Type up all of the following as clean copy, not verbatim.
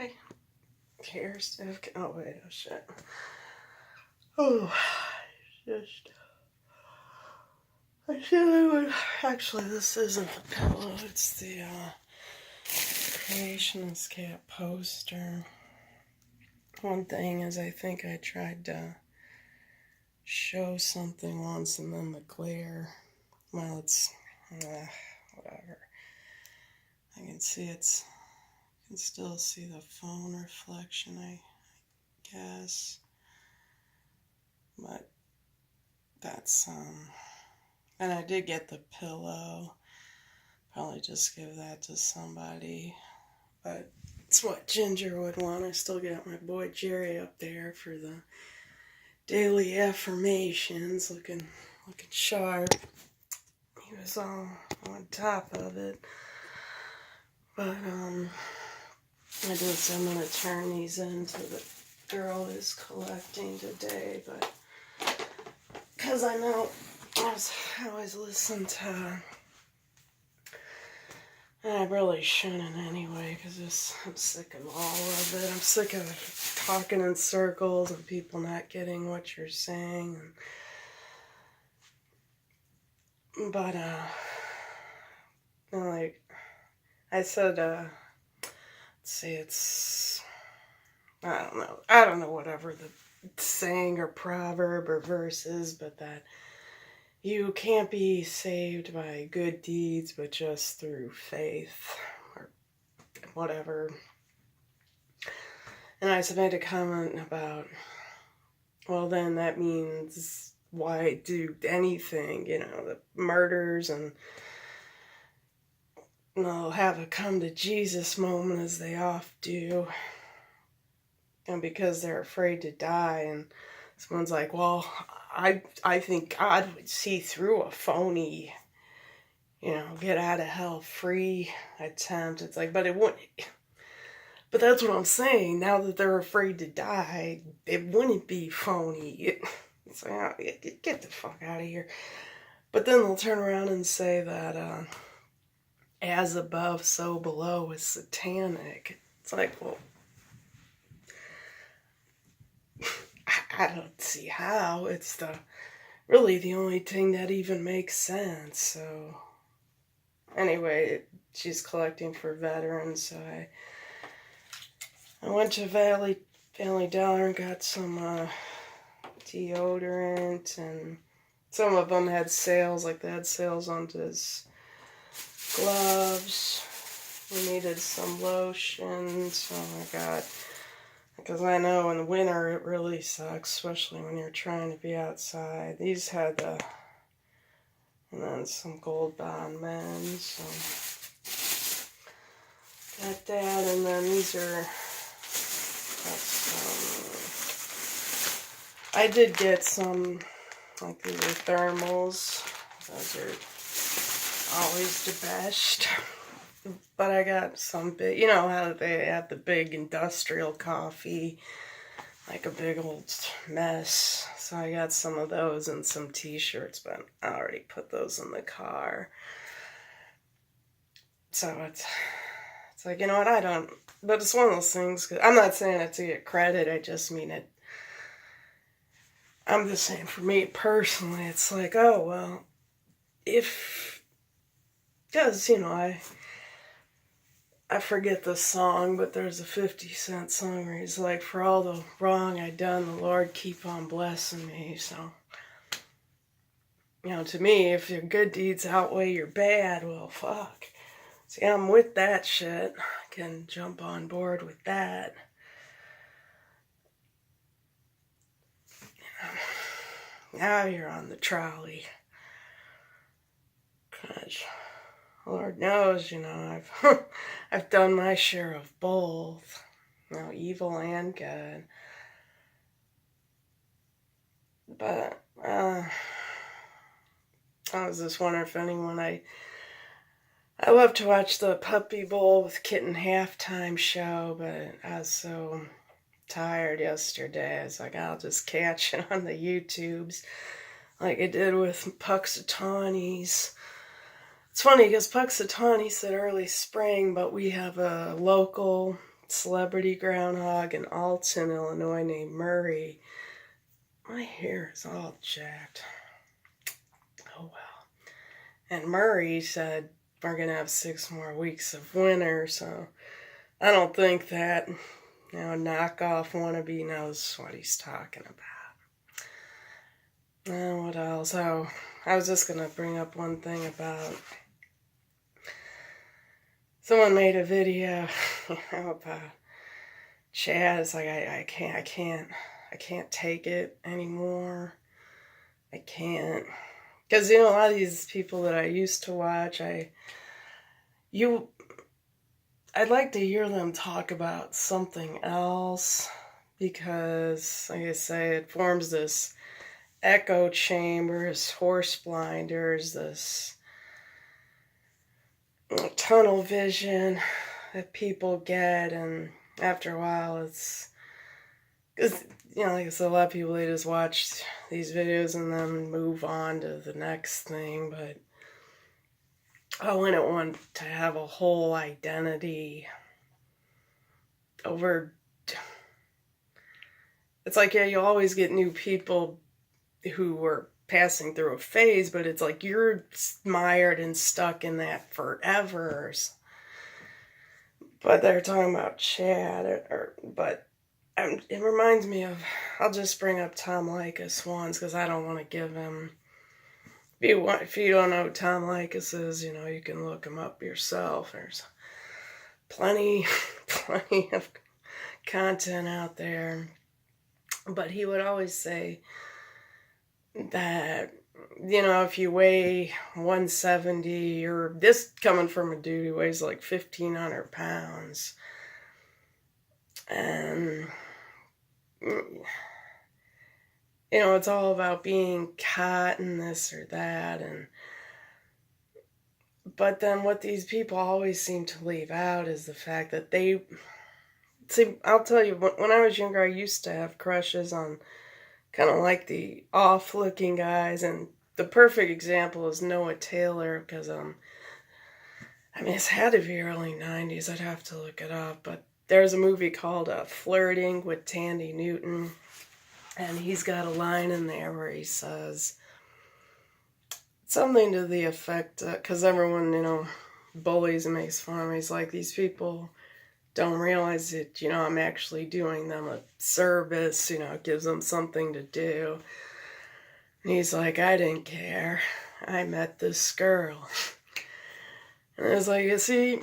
my hair stuff. Oh, wait, oh, shit. Oh, just. I feel I would. Actually, this isn't the pillow, it's the Creationist Cat poster. One thing is, I think I tried to show something once and then the glare. Well, it's. Whatever. I can see it's. I can still see the phone reflection, I guess. But that's, and I did get the pillow. Probably just give that to somebody. But it's what Ginger would want. I still got my boy Jerry up there for the daily affirmations, looking sharp. He was all on top of it. But, I'm gonna turn these into the girl is collecting today, but because I know I always listen to, and I really shouldn't anyway, because I'm sick of all of it. I'm sick of talking in circles and people not getting what you're saying. But, like I said, let's see, it's, I don't know whatever the saying or proverb or verse is, but that you can't be saved by good deeds, but just through faith, or whatever. And I made a comment about, well, then that means why do anything, the murders, and they'll have a come to Jesus moment as they oft do. And because they're afraid to die, and someone's like, well, I think God would see through a phony, get out of hell free attempt. It's like, but it wouldn't. But that's what I'm saying. Now that they're afraid to die, it wouldn't be phony. It's like, oh, get the fuck out of here. But then they'll turn around and say that as above, so below is satanic. It's like, well, I don't see how. It's really the only thing that even makes sense. So anyway, she's collecting for veterans, so I went to Valley Dollar and got some deodorant, and some of them had sales, like they had sales on his gloves. We needed some lotion, so I got, because I know in the winter it really sucks, especially when you're trying to be outside. These had and then some Gold Bond Men, so got that, and then these are, I did get some, like these are thermals. Those are always the best. But I got some big, you know how they have the big industrial coffee, like a big old mess. So I got some of those and some t-shirts, but I already put those in the car. So it's like, you know what, I don't, but it's one of those things, 'cause I'm not saying it to get credit, I just mean it, I'm just saying for me personally, it's like, oh, well, because, I forget the song, but there's a 50 Cent song where he's like, for all the wrong I done, the Lord keep on blessing me. So, to me, if your good deeds outweigh your bad, well, fuck. See, I'm with that shit. I can jump on board with that. Now you're on the trolley. 'Cause Lord knows, I've done my share of both, evil and good. But, I was just wondering if anyone, I love to watch the Puppy Bowl with Kitten halftime show, but I was so tired yesterday. I was like, I'll just catch it on the YouTubes, like I did with Puxatawny's. It's funny because Puxatawny said early spring, but we have a local celebrity groundhog in Alton, Illinois named Murray. My hair is all jacked. Oh well. And Murray said we're going to have 6 more weeks of winter, so I don't think that, knockoff wannabe knows what he's talking about. And what else? Oh, I was just going to bring up one thing about, someone made a video about Chad. It's like, I can't take it anymore. I can't. Because, a lot of these people that I used to watch, I'd like to hear them talk about something else, because, like I say, it forms this echo chamber, this horse blinders, this tunnel vision that people get, and after a while it's, because, like I said, a lot of people, they just watch these videos and then move on to the next thing, but I wouldn't want to have a whole identity over, it's like, yeah, you always get new people who were passing through a phase, but it's like you're mired and stuck in that forever. But they're talking about Chad, but it reminds me of, I'll just bring up Tom Likas once, because I don't want to give him, if you don't know who Tom Likas is, you can look him up yourself. There's plenty of content out there. But he would always say that, if you weigh 170, or this coming from a dude who weighs like 1,500 pounds, and, it's all about being caught in this or that, but then what these people always seem to leave out is the fact that see, I'll tell you, when I was younger, I used to have crushes on kind of like the off-looking guys, and the perfect example is Noah Taylor, because, it's had to be early 90s, I'd have to look it up, but there's a movie called Flirting with Tandy Newton, and he's got a line in there where he says something to the effect, because everyone, bullies and makes fun of him, he's like, these people don't realize that, I'm actually doing them a service, it gives them something to do. And he's like, I didn't care. I met this girl. And it's like, you see,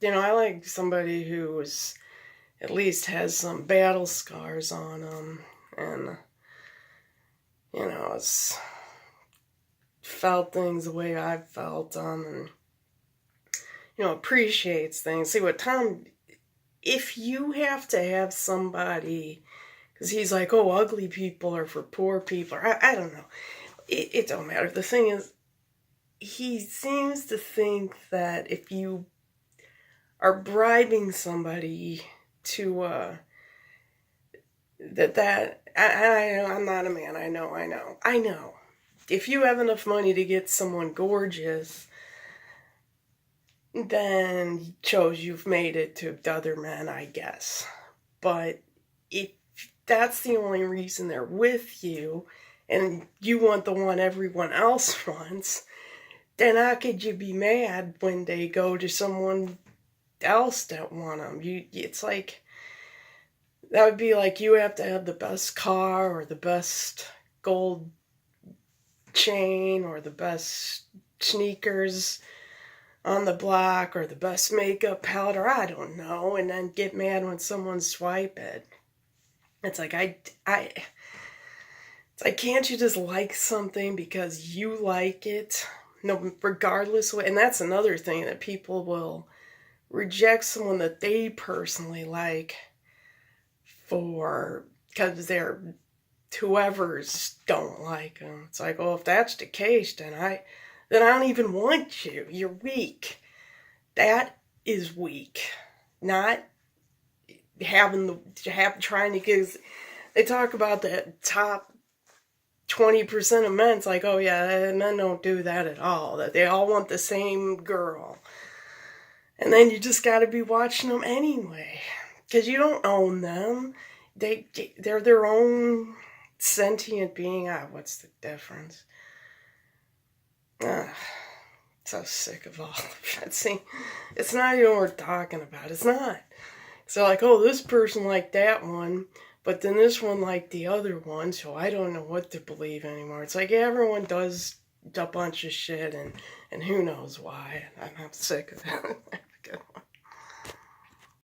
I like somebody who at least has some battle scars on them, and, has felt things the way I've felt them, and, appreciates things. See, what Tom, if you have to have somebody, because he's like, oh, ugly people are for poor people, or I don't know. It don't matter. The thing is, he seems to think that if you are bribing somebody to, I'm not a man, I know. If you have enough money to get someone gorgeous, then shows you've made it to other men, I guess. But if that's the only reason they're with you, and you want the one everyone else wants, then how could you be mad when they go to someone else that want them? It's like, that would be like you have to have the best car, or the best gold chain, or the best sneakers on the block, or the best makeup palette, or I don't know, and then get mad when someone swipe it. It's like, it's like, can't you just like something because you like it, no, regardless of, and that's another thing, that people will reject someone that they personally like because they're whoever's don't like them. It's like, oh, if that's the case, then I don't even want you. You're weak. That is weak. Not trying to give. They talk about the top 20% of men. It's like, oh yeah, men don't do that at all. That they all want the same girl. And then you just got to be watching them anyway, because you don't own them. They're their own sentient being. What's the difference? So sick of all of that. See, it's not even worth talking about. It's not. So like, oh, this person liked that one, but then this one liked the other one, so I don't know what to believe anymore. It's like everyone does a bunch of shit, and who knows why. I'm sick of it. Have a good one.